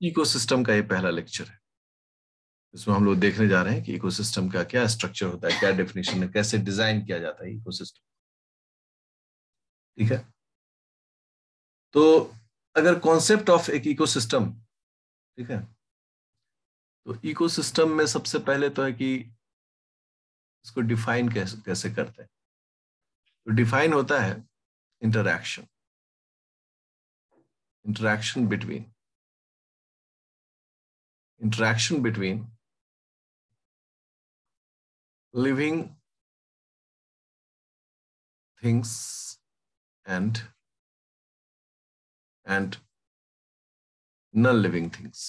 Ecosystem का ये पहला लेक्चर है। इसमें हम लोग देखने जा रहे हैं कि इकोसिस्टम का क्या स्ट्रक्चर होता है, क्या डेफिनेशन है, कैसे डिजाइन किया जाता है इकोसिस्टम। ठीक है, तो अगर कॉन्सेप्ट ऑफ एक इकोसिस्टम, ठीक है, तो इकोसिस्टम में सबसे पहले तो है कि इसको डिफाइन कैसे कैसे करते हैं। तो डिफाइन होता है interaction, interaction between living things and non-living things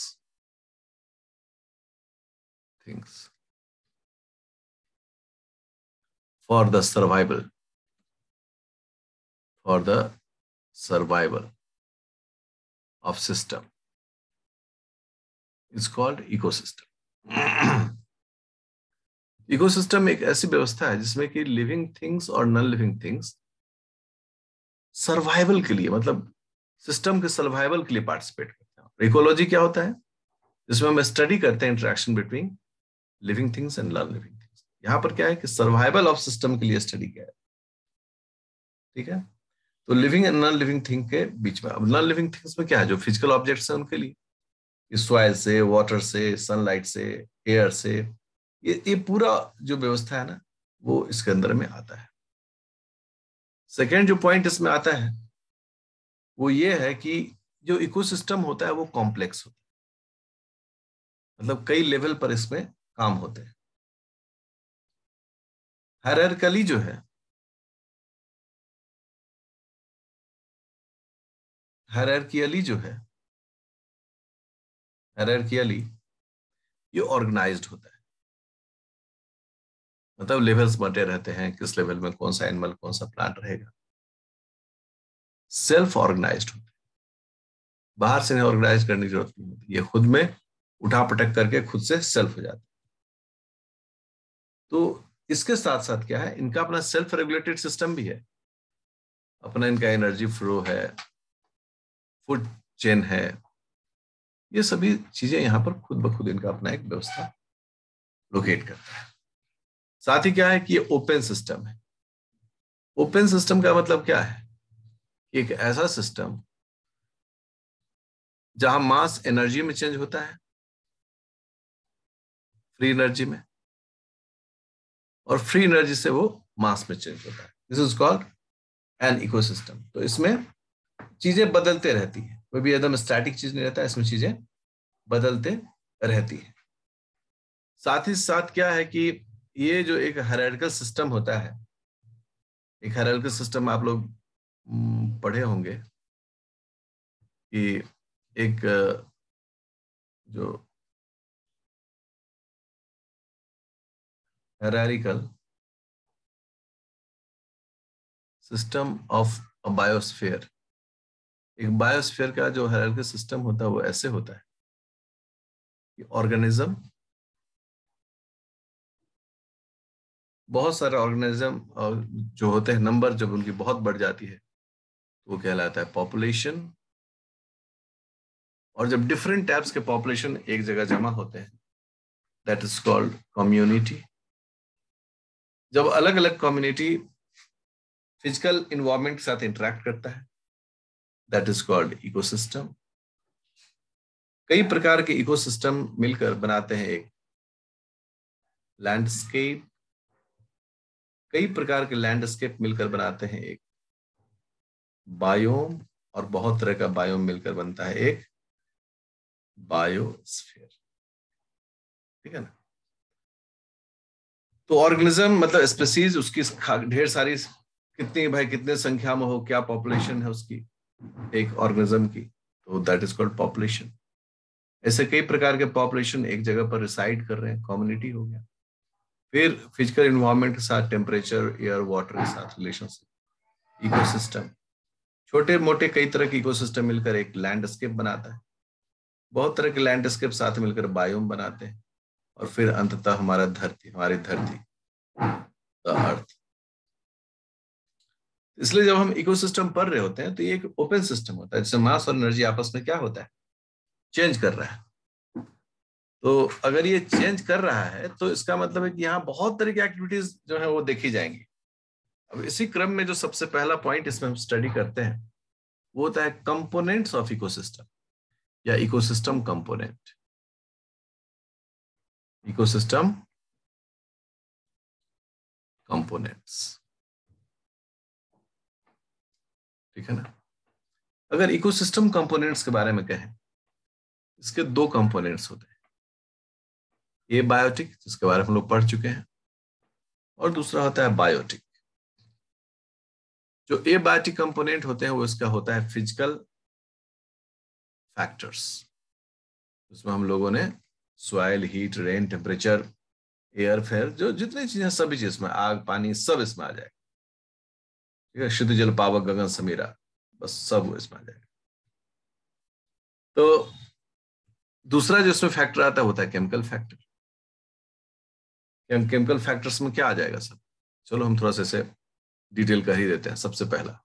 for the survival of system is called ecosystem. Ecosystem एक ऐसी व्यवस्था है जिसमें कि लिविंग थिंग्स और नॉन लिविंग थिंग्स सर्वाइवल के लिए, मतलब सिस्टम के सर्वाइवल के लिए पार्टिसिपेट करते हैं। इकोलॉजी क्या होता है? जिसमें हम स्टडी करते हैं interaction between living things and non living things. यहां पर क्या है कि सर्वाइवल ऑफ सिस्टम के लिए स्टडी किया है। ठीक है, तो living and non living thing के बीच में, अब नॉन लिविंग थिंग्स में क्या है, जो फिजिकल ऑब्जेक्ट्स हैं उनके लिए, सॉइल से, वाटर से, सनलाइट से, एयर से, ये पूरा जो व्यवस्था है ना, वो इसके अंदर में आता है। सेकेंड जो पॉइंट इसमें आता है वो ये है कि जो इकोसिस्टम होता है वो कॉम्प्लेक्स होता है, मतलब कई लेवल पर इसमें काम होते हैं। हायरार्किकली जो है, हायरार्किकली ये ऑर्गेनाइज्ड होता है, मतलब लेवल्स बटे रहते हैं, किस लेवल में कौन सा एनिमल, कौन सा प्लांट रहेगा। सेल्फ ऑर्गेनाइज्ड होता है, बाहर से ऑर्गेनाइज करने की जरूरत नहीं होती, ये खुद में उठा पटक करके खुद से सेल्फ हो जाता है। तो इसके साथ साथ क्या है, इनका अपना सेल्फ रेगुलेटेड सिस्टम भी है, अपना इनका एनर्जी फ्लो है, फूड चेन है, ये सभी चीजें यहां पर खुद ब खुद इनका अपना एक व्यवस्था लोकेट करता है। साथ ही क्या है कि ये ओपन सिस्टम है। ओपन सिस्टम का मतलब क्या है? एक ऐसा सिस्टम जहां मास एनर्जी में चेंज होता है, फ्री एनर्जी में, और फ्री एनर्जी से वो मास में चेंज होता है। This is called an ecosystem. तो इसमें चीजें बदलते रहती है, कोई भी एकदम स्टैटिक चीज नहीं रहता, इसमें चीजें बदलते रहती है। साथ ही साथ क्या है कि ये जो एक हायरार्किकल सिस्टम होता है, एक हायरार्किकल सिस्टम आप लोग पढ़े होंगे कि एक जो hierarchical system of a biosphere, एक बायोस्फीयर का जो हायरार्किकल सिस्टम होता है वो ऐसे होता है कि ऑर्गेनिज्म, बहुत सारे ऑर्गेनिज्म जो होते हैं, नंबर जब उनकी बहुत बढ़ जाती है तो वो कहलाता है पॉपुलेशन। और जब डिफरेंट टाइप्स के पॉपुलेशन एक जगह जमा होते हैं, दैट इज कॉल्ड कम्युनिटी। जब अलग अलग कम्युनिटी फिजिकल इन्वायरमेंट के साथ इंटरेक्ट करता है, दैट इज कॉल्ड इकोसिस्टम। कई प्रकार के इकोसिस्टम मिलकर बनाते हैं एक लैंडस्केप, कई प्रकार के लैंडस्केप मिलकर बनाते हैं एक बायोम, और बहुत तरह का बायोम मिलकर बनता है एक बायोस्फीयर। ठीक है ना? तो ऑर्गेनिज्म मतलब स्पीसीज, उसकी ढेर सारी, कितनी भाई कितने संख्या में हो, क्या पॉपुलेशन है उसकी एक ऑर्गेनिज्म की, तो दैट इज कॉल्ड पॉपुलेशन। ऐसे कई प्रकार के पॉपुलेशन एक जगह पर रिसाइड कर रहे हैं, कम्युनिटी हो गया। फिर फिजिकल इन्वायरमेंट के साथ, टेम्परेचर, एयर, वाटर के साथ रिलेशनशिप, इकोसिस्टम। छोटे मोटे कई तरह के इकोसिस्टम मिलकर एक लैंडस्केप बनाता है, बहुत तरह के लैंडस्केप साथ मिलकर बायोम बनाते हैं, और फिर अंततः हमारी धरती द अर्थ। इसलिए जब हम इकोसिस्टम पढ़ रहे होते हैं तो ये एक ओपन सिस्टम होता है, जिसमें मास और एनर्जी आपस में क्या होता है, चेंज कर रहा है। तो अगर ये चेंज कर रहा है तो इसका मतलब है कि यहाँ बहुत तरह की एक्टिविटीज जो है वो देखी जाएंगी। अब इसी क्रम में जो सबसे पहला पॉइंट इसमें हम स्टडी करते हैं वो होता है कंपोनेंट्स ऑफ इकोसिस्टम या इकोसिस्टम कंपोनेंट। इकोसिस्टम कंपोनेंट्स, ठीक है ना। अगर इकोसिस्टम कंपोनेंट्स के बारे में कहें, इसके दो कंपोनेंट्स होते हैं, एबायोटिक जिसके बारे में हम लोग पढ़ चुके हैं, और दूसरा होता है बायोटिक। जो एबायोटिक कंपोनेंट होते हैं वो इसका होता है फिजिकल फैक्टर्स, उसमें हम लोगों ने soil, heat, rain, temperature, air, fair, जो जितनी चीजें सभी चीज में, आग, पानी, सब इसमें आ जाएगा, ठीक है। शुद्ध जल, पावक, गगन, समीरा, बस सब इसमें आ जाएगा। तो दूसरा जो इसमें फैक्टर आता है होता है केमिकल फैक्टर। केमिकल फैक्टर्स में क्या आ जाएगा सब, चलो हम थोड़ा सा इसे डिटेल कर ही देते हैं। सबसे पहला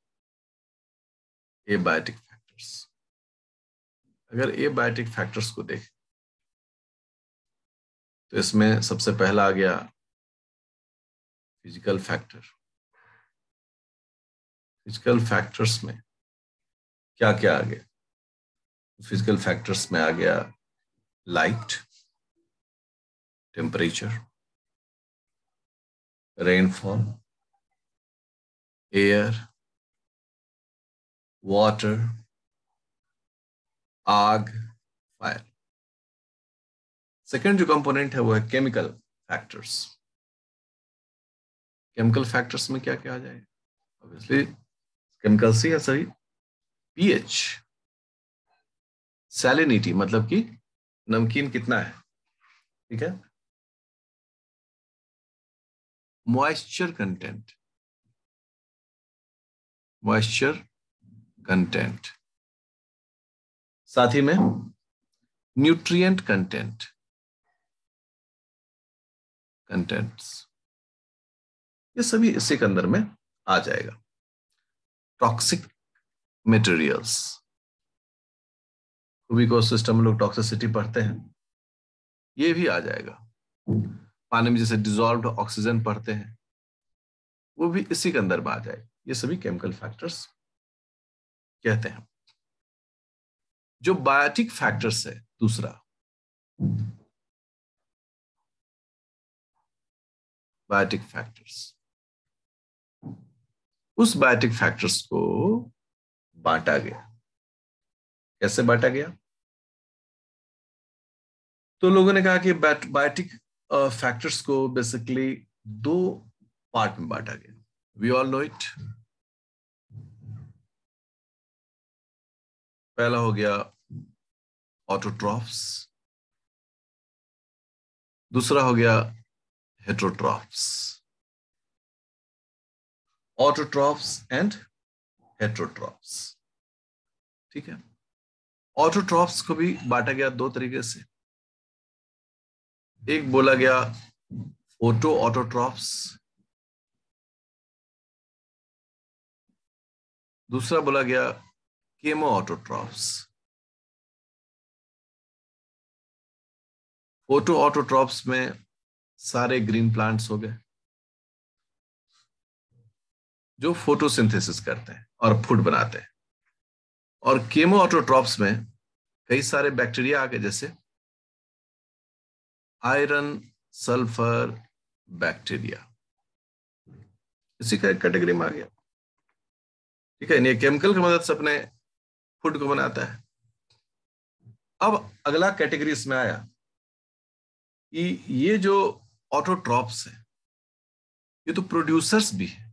एबायोटिक फैक्टर्स। अगर एबायोटिक फैक्टर्स को देखें तो इसमें सबसे पहला आ गया फिजिकल फैक्टर। फिजिकल फैक्टर्स में क्या क्या आ गया? फिजिकल फैक्टर्स में आ गया light, temperature, rainfall, air, water, आग, फायर। सेकेंड जो कंपोनेंट है वो है केमिकल फैक्टर्स। केमिकल फैक्टर्स में क्या क्या आ जाएगा? ऑब्वियसली केमिकल्स ही है सही। पीएच, सैलिनिटी मतलब कि नमकीन कितना है, ठीक है। मॉइस्चर कंटेंट, मॉइस्चर कंटेंट, साथ ही में न्यूट्रिएंट कंटेंट, कंटेंट्स, ये सभी इसी के अंदर में आ जाएगा। टॉक्सिक मटेरियल्स, इकोसिस्टम में लोग टॉक्सिसिटी पढ़ते हैं, ये भी आ जाएगा। पानी में जैसे डिजॉल्व्ड ऑक्सीजन पढ़ते हैं, वो भी इसी के अंदर में आ जाएगा। ये सभी केमिकल फैक्टर्स कहते हैं। जो बायोटिक फैक्टर्स है दूसरा, बायोटिक फैक्टर्स, उस बायोटिक फैक्टर्स को बांटा गया। कैसे बांटा गया? तो लोगों ने कहा कि बायोटिक फैक्टर्स को बेसिकली दो पार्ट में बांटा गया। We all know it. पहला हो गया ऑटोट्रॉफ्स, दूसरा हो गया हेटरोट्रॉफ्स। ऑटोट्रॉफ्स एंड हेटरोट्रॉफ्स, ठीक है। ऑटोट्रॉफ्स को भी बांटा गया दो तरीके से। एक बोला गया फोटो ऑटोट्रॉफ्स, दूसरा बोला गया केमो ऑटोट्रॉफ्स। फोटो ऑटोट्रॉफ्स में सारे ग्रीन प्लांट्स हो गए जो फोटोसिंथेसिस करते हैं और फूड बनाते हैं, और केमो ऑटोट्रॉफ्स में कई सारे बैक्टीरिया आ गए, जैसे आयरन, सल्फर बैक्टीरिया, इसी का एक कैटेगरी में आ गया, ठीक है। ये केमिकल की मदद से अपने फूड को बनाता है। अब अगला कैटेगरी इसमें आया कि ये जो ऑटोट्रॉफ्स है ये तो प्रोड्यूसर्स भी है।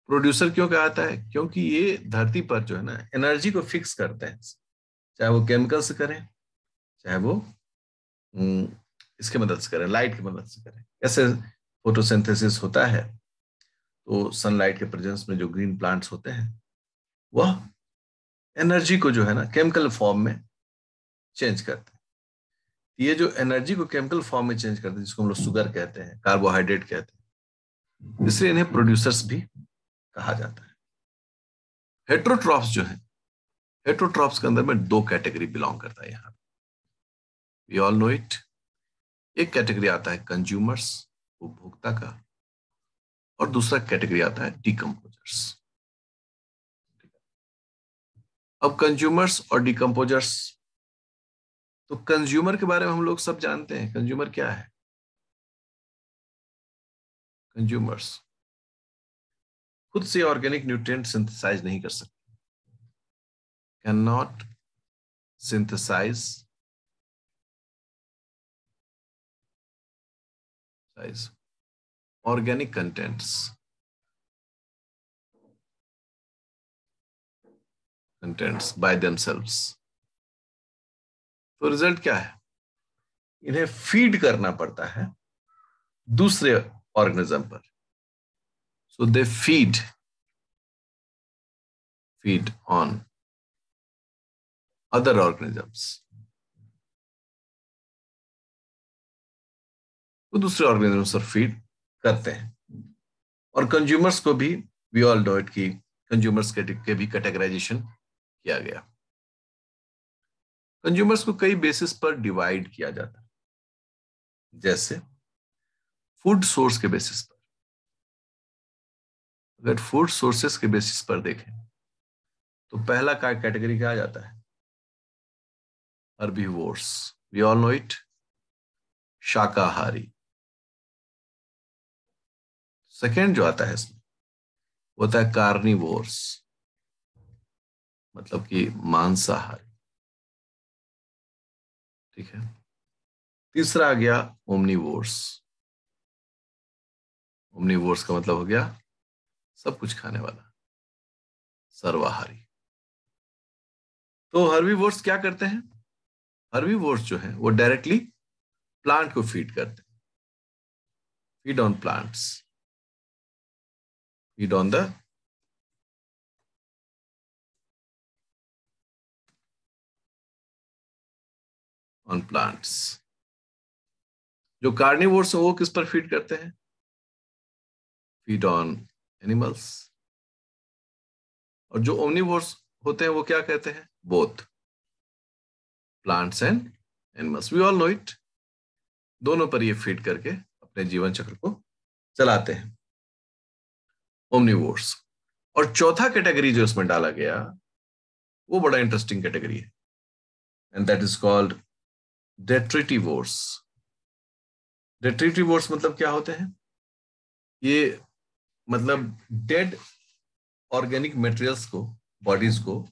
प्रोड्यूसर क्यों कहता है? क्योंकि ये धरती पर जो है ना एनर्जी को फिक्स करते हैं, चाहे वो केमिकल से करें, चाहे वो इसके मदद से करें, लाइट की मदद से करें। कैसे फोटोसिंथेसिस होता है, तो सनलाइट के प्रेजेंस में जो ग्रीन प्लांट्स होते हैं वह एनर्जी को जो है ना केमिकल फॉर्म में चेंज करते हैं। ये जो एनर्जी को केमिकल फॉर्म में चेंज करते हैं, जिसको हम लोग शुगर कहते हैं, कार्बोहाइड्रेट कहते हैं, इसलिए इन्हें प्रोड्यूसर्स भी कहा जाता है। हेट्रोट्रॉफ्स जो है, हेटरोट्रॉप्स के अंदर में दो कैटेगरी बिलोंग करता है यहाँ, वी ऑल नो इट। एक कैटेगरी आता है कंज्यूमर्स, उपभोक्ता का, और दूसरा कैटेगरी आता है डिकम्पोजर्स। अब कंज्यूमर्स और डिकम्पोजर्स, तो कंज्यूमर के बारे में हम लोग सब जानते हैं। कंज्यूमर क्या है? कंज्यूमर्स खुद से ऑर्गेनिक न्यूट्रिएंट सिंथेसाइज नहीं कर सकते, cannot synthesise organic contents by themselves. तो रिजल्ट क्या है? इन्हें फीड करना पड़ता है दूसरे ऑर्गेनिज्म पर। So they feed on other organisms, वो दूसरे ऑर्गेनिजम्स पर फीड करते हैं। और कंज्यूमर्स को भी वी ऑल नो इट कि कंज्यूमर्स के भी कैटेगराइजेशन किया गया। कंज्यूमर्स को कई बेसिस पर डिवाइड किया जाता है, जैसे फूड सोर्स के बेसिस पर। अगर फूड सोर्सेस के बेसिस पर देखें तो पहला कैटेगरी क्या आ जाता है? Herbivores, we all know it, शाकाहारी। सेकेंड जो आता है इसमें वो होता है कार्निवोर्स, मतलब कि मांसाहारी। ठीक है। तीसरा आ गया ओमनीवोर्स। ओमनीवोर्स का मतलब हो गया सब कुछ खाने वाला, सर्वाहारी। तो हर्बीवोर्स क्या करते हैं? हर्बीवोर्स जो है वो डायरेक्टली प्लांट को फीड करते हैं, feed on plants, feed on the on plants. जो कार्निवोर्स है वो किस पर फीड करते हैं? Feed on animals. और जो ओमनीवोर्स होते हैं वो क्या कहते हैं? Both plants and animals, we all know it. दोनों पर ये फीड करके अपने जीवन चक्र को चलाते हैं, ओमनीवोर्स। और चौथा कैटेगरी जो इसमें डाला गया वो बड़ा इंटरेस्टिंग कैटेगरी है, एंड दैट इज कॉल्ड डेट्रिटिवोर्स। डेट्रिटिवोर्स मतलब क्या होते हैं? ये मतलब डेड ऑर्गेनिक मटेरियल्स को, बॉडीज को,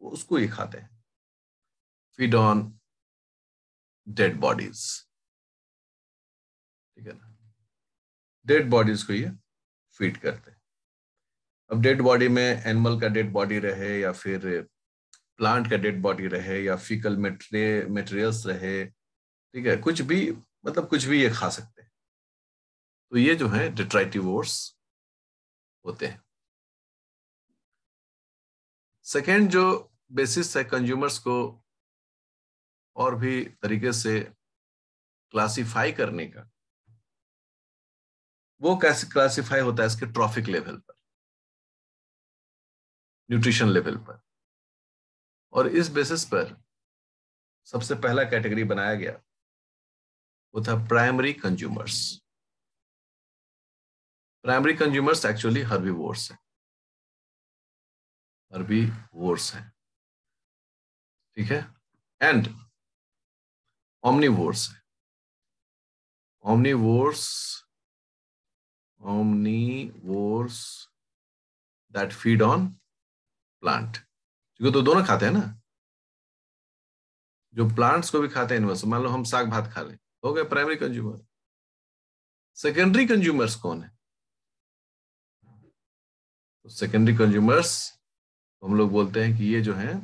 उसको ये खाते हैं, फीड ऑन डेड बॉडीज। ठीक है ना? डेड बॉडीज को ये फीड करते हैं। अब डेड बॉडी में एनिमल का डेड बॉडी रहे या फिर प्लांट का डेड बॉडी रहे या फीकल मटेरियल्स रहे, ठीक है, कुछ भी, मतलब कुछ भी ये खा सकते हैं। तो ये जो है डेट्राइटिवोर्स होते हैं। सेकेंड जो बेसिस है कंज्यूमर्स को और भी तरीके से क्लासिफाई करने का, वो कैसे क्लासिफाई होता है? इसके ट्रॉफिक लेवल पर, न्यूट्रिशन लेवल पर। और इस बेसिस पर सबसे पहला कैटेगरी बनाया गया वो था primary consumers. Primary consumers actually herbivores है, हर्बीवोर्स है। ठीक है। एंड omnivores है, omnivores that feed on plant, क्योंकि तो दोनों खाते हैं ना, जो प्लांट्स को भी खाते हैं एनिमल्स। मान लो हम साग भात खा लें, हो गए प्राइमरी कंज्यूमर। सेकेंडरी कंज्यूमर्स कौन है? तो सेकेंडरी कंज्यूमर्स हम लोग बोलते हैं कि ये जो है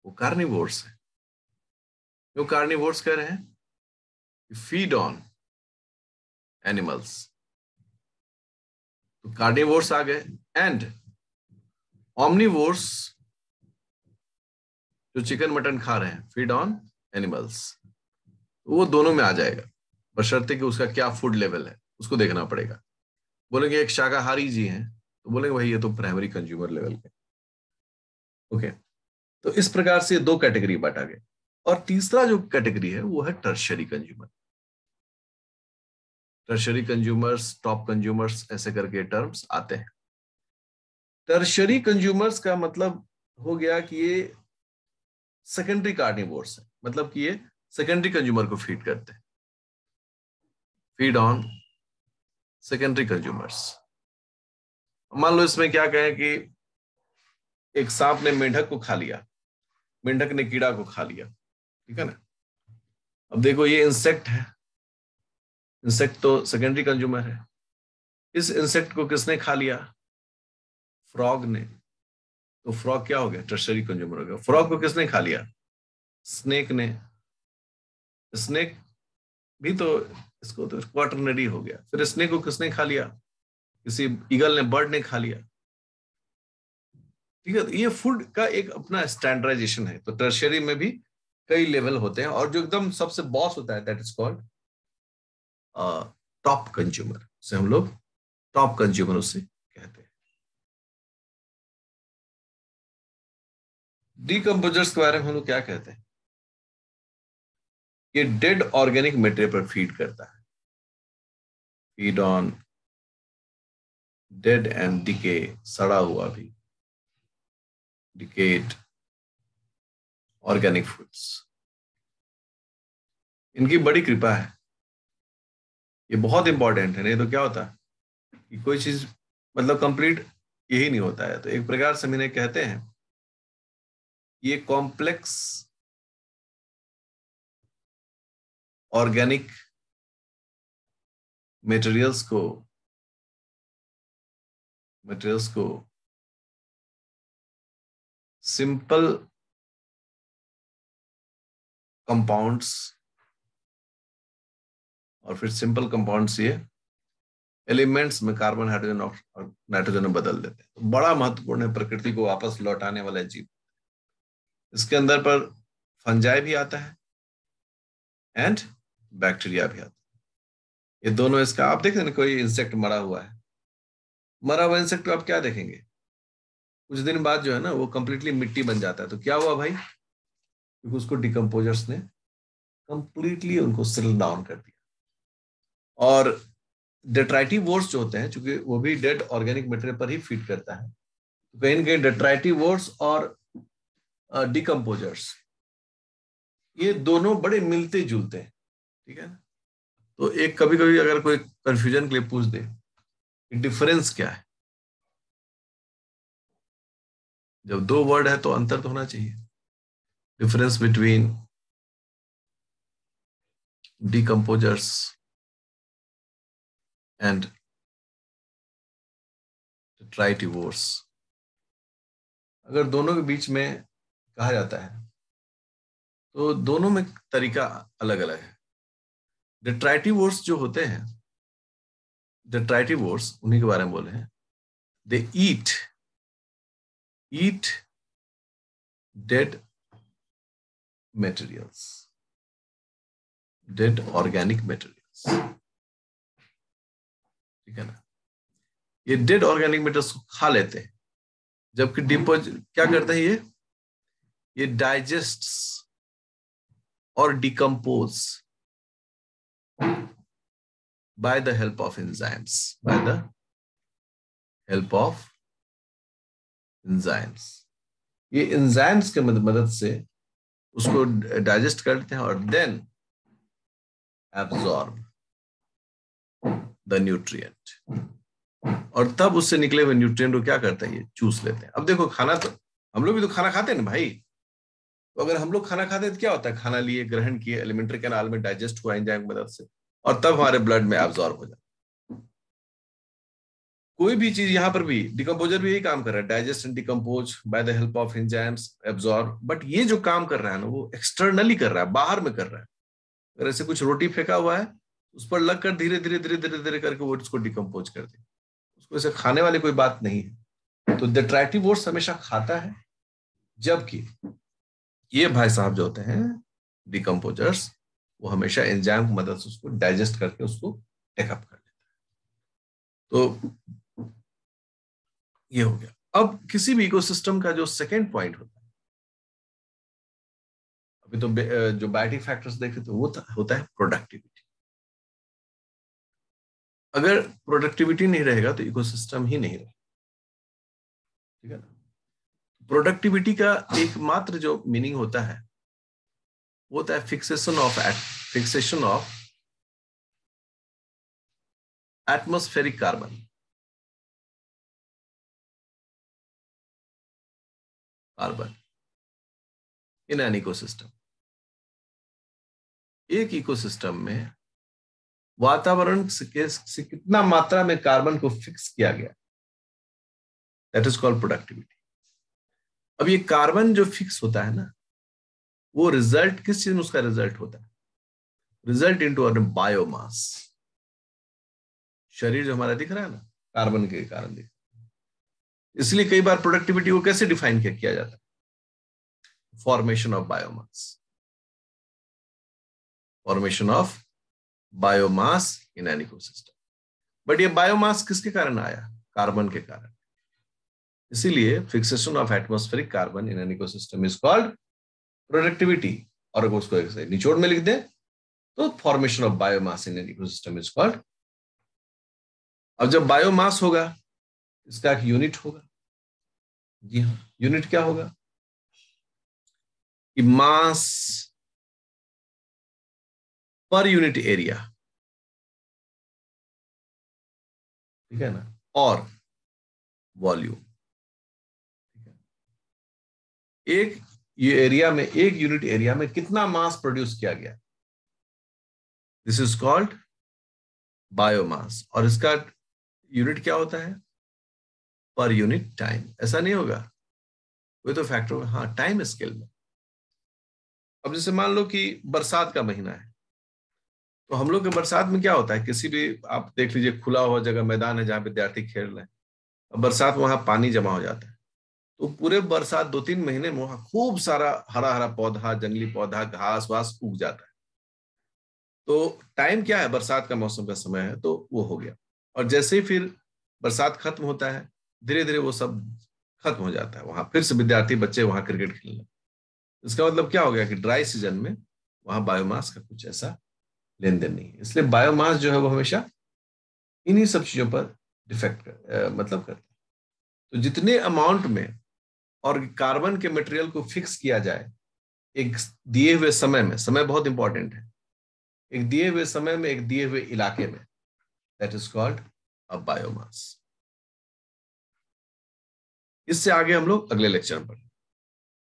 वो कार्निवोर्स है। क्यों कार्निवोर्स कह रहे हैं? फीड ऑन एनिमल्स, तो कार्निवोर्स आ गए। एंड ऑमनीवोर्स जो चिकन मटन खा रहे हैं, फीड ऑन एनिमल्स, वो दोनों में आ जाएगा, बशर्ते कि उसका क्या फूड लेवल है उसको देखना पड़ेगा। बोलेंगे एक शाकाहारी जी हैं तो बोलेंगे भाई ये तो प्राइमरी कंज्यूमर लेवल के। ओके। तो इस प्रकार से दो कैटेगरी बांटा गया। और तीसरा जो कैटेगरी है वो है tertiary consumer. Tertiary consumers, top consumers, ऐसे करके टर्म्स आते हैं। टर्शियरी कंज्यूमर्स का मतलब हो गया कि ये सेकेंडरी कार्निवोर्स है, मतलब कि ये सेकेंडरी कंज्यूमर को फीड करते हैं, फीड ऑन सेकेंडरी कंज्यूमर्स। मान लो इसमें क्या कहें कि एक सांप ने मेंढक को खा लिया, मेंढक ने कीड़ा को खा लिया, ठीक है ना। अब देखो ये इंसेक्ट है, इंसेक्ट तो सेकेंडरी कंज्यूमर है। इस इंसेक्ट को किसने खा लिया? फ्रॉग ने। तो फ्रॉग क्या हो गया? टर्शियरी कंज्यूमर हो गया। फ्रॉग को किसने खा लिया? स्नेक ने। स्नेक भी तो, इसको तो क्वाटरनरी हो गया। फिर स्नेक को किसने खा लिया? किसी ईगल ने, बर्ड ने खा लिया, ठीक है। तो ये फूड का एक अपना स्टैंडर्डाइजेशन है। तो टर्शियरी में भी कई लेवल होते हैं, और जो एकदम सबसे बॉस होता है that is called top consumer, से हम लोग टॉप कंज्यूमर उसे कहते हैं। डीकम्पोजर्स के बारे में हम लोग क्या कहते हैं? ये डेड ऑर्गेनिक मटेरियल पर फीड करता है, feed on dead and decay, सड़ा हुआ भी, डिकेड ऑर्गेनिक फूड्स। इनकी बड़ी कृपा है, ये बहुत इंपॉर्टेंट है। नहीं तो क्या होता है कि कोई चीज मतलब कंप्लीट यही नहीं होता है। तो एक प्रकार से मैंने कहते हैं ये कॉम्प्लेक्स ऑर्गेनिक मटेरियल्स को सिंपल कंपाउंड्स, और फिर सिंपल कंपाउंड्स ये एलिमेंट्स में कार्बन, हाइड्रोजन और नाइट्रोजन में बदल देते हैं। तो बड़ा महत्वपूर्ण है, प्रकृति को वापस लौटाने वाला जीव। इसके अंदर पर फंजाई भी आता है एंड बैक्टीरिया भी आता है। ये दोनों इसका, आप देख रहे हैं कोई इंसेक्ट मरा हुआ है, मरा हुआ इंसेक्ट आप क्या देखेंगे? कुछ दिन बाद जो है ना वो कंप्लीटली मिट्टी बन जाता है। तो क्या हुआ भाई? क्योंकि उसको डिकम्पोजर्स ने कंप्लीटली उनको सेटल डाउन कर दिया। और डेट्राइटिवोर्स जो होते हैं, चूंकि वो भी डेड ऑर्गेनिक मटेरियल पर ही फीड करता है, तो कहीं ना कहीं डेट्राइटिवोर्स और डिकम्पोजर्स ये दोनों बड़े मिलते जुलते हैं, ठीक है ना। तो एक कभी कभी अगर कोई कंफ्यूजन के लिए पूछ दे डिफरेंस क्या है, जब दो वर्ड है तो अंतर तो होना चाहिए। डिफरेंस बिटवीन डिकम्पोजर्स एंड डेट्राइटिवोर्स, अगर दोनों के बीच में कहा जाता है तो दोनों में तरीका अलग अलग है। डेट्राइटिवोर्स जो होते हैं, डेट्राइटिवोर्स उन्हीं के बारे में बोले हैं। They eat dead materials, dead organic materials, ठीक है ना। ये डेड ऑर्गेनिक मटेरियल्स को खा लेते हैं, जबकि डिपोज क्या करते हैं? ये डाइजेस्ट और decompose by the help of enzymes, by the help of enzymes. ये एंजाइम्स के मदद से उसको डाइजेस्ट करते हैं और देन एब्जॉर्ब द न्यूट्रिएंट, और तब उससे निकले हुए न्यूट्रिएंट को क्या करते हैं? ये चूस लेते हैं। अब देखो खाना तो हम लोग भी तो खाना खाते हैं ना भाई। तो अगर हम लोग खाना खाते हैं तो क्या होता है? खाना लिए, ग्रहण किए, एलिमेंट्री कैनाल में डाइजेस्ट हुआ एंजाइम की मदद से, और तब हमारे ब्लड में एब्जॉर्ब हो जाता है। कोई भी चीज यहां पर भी डिकम्पोजर भी यही काम कर रहा है, digest and decompose by the help of enzymes, absorb. But ये जो काम कर रहा है ना वो एक्सटर्नली कर रहा है, बाहर में कर रहा है। अगर ऐसे कुछ रोटी फेंका हुआ है उस पर लगकर धीरे धीरे धीरे धीरे धीरे करके वो उसको डिकम्पोज कर दे। उसको ऐसे खाने वाली कोई बात नहीं है। तो डेट्राइटिवोर्स हमेशा खाता है, जबकि ये भाई साहब जो होते हैं डिकम्पोजर्स, वो हमेशा एंजाइम की मदद से उसको डाइजेस्ट करके उसको टेकअप कर लेते हैं। तो ये हो गया। अब किसी भी इकोसिस्टम का जो सेकेंड पॉइंट होता है अभी तो जो बायोटिक फैक्टर्स देखे तो वो होता है प्रोडक्टिविटी। अगर प्रोडक्टिविटी नहीं रहेगा तो इकोसिस्टम ही नहीं रहेगा, ठीक है ना। प्रोडक्टिविटी का एकमात्र जो मीनिंग होता है वो होता है fixation of atmospheric carbon in an ecosystem. एक इकोसिस्टम में वातावरण से कितना मात्रा में कार्बन को फिक्स किया गया, दैट इज कॉल्ड प्रोडक्टिविटी। अब ये कार्बन जो फिक्स होता है ना, वो रिजल्ट किस चीज में उसका रिजल्ट होता है, रिजल्ट इनटू अ बायोमास। शरीर जो हमारा दिख रहा है ना, कार्बन के कारण दिख रहा है। इसलिए कई बार प्रोडक्टिविटी को कैसे डिफाइन किया जाता है, formation of biomass, formation of biomass in an ecosystem. But ये बायोमास किसके कारण आया, कार्बन के कारण। इसीलिए fixation of atmospheric carbon in an ecosystem is called productivity. और अगर उसको एक निचोड़ में लिख दें तो formation of biomass in an ecosystem is called. अब जब बायोमास होगा, इसका एक यूनिट होगा। जी हाँ, यूनिट क्या होगा कि मास पर यूनिट एरिया, ठीक है ना, और वॉल्यूम। एक ये एरिया में, एक यूनिट एरिया में कितना मास प्रोड्यूस किया गया, दिस इज कॉल्ड बायोमास। और इसका यूनिट क्या होता है, पर यूनिट टाइम। ऐसा नहीं होगा, कोई तो फैक्टर होगा, हाँ, टाइम स्केल में। अब जैसे मान लो कि बरसात का महीना है, तो हम लोग के बरसात में क्या होता है, किसी भी आप देख लीजिए खुला हुआ जगह, मैदान है जहां विद्यार्थी खेल रहे हैं, अब बरसात में वहां पानी जमा हो जाता है, तो पूरे बरसात 2-3 महीने में वहां खूब सारा हरा हरा पौधा, जंगली पौधा, घास वास उग जाता है। तो टाइम क्या है, बरसात का मौसम का समय है, तो वो हो गया। और जैसे ही फिर बरसात खत्म होता है, धीरे धीरे वो सब खत्म हो जाता है, वहां फिर से विद्यार्थी बच्चे वहां क्रिकेट खेलने। इसका मतलब क्या हो गया कि ड्राई सीजन में वहां बायोमास का कुछ ऐसा लेन देन नहीं है। इसलिए बायोमास जो है वो हमेशा इन्हीं सब चीजों पर डिफेक्ट मतलब करता है। तो जितने अमाउंट में और कार्बन के मटेरियल को फिक्स किया जाए एक दिए हुए समय में, समय बहुत इंपॉर्टेंट है, एक दिए हुए समय में, एक दिए हुए इलाके में, that is called a biomass. इससे आगे हम लोग अगले लेक्चर में पढ़ेंगे।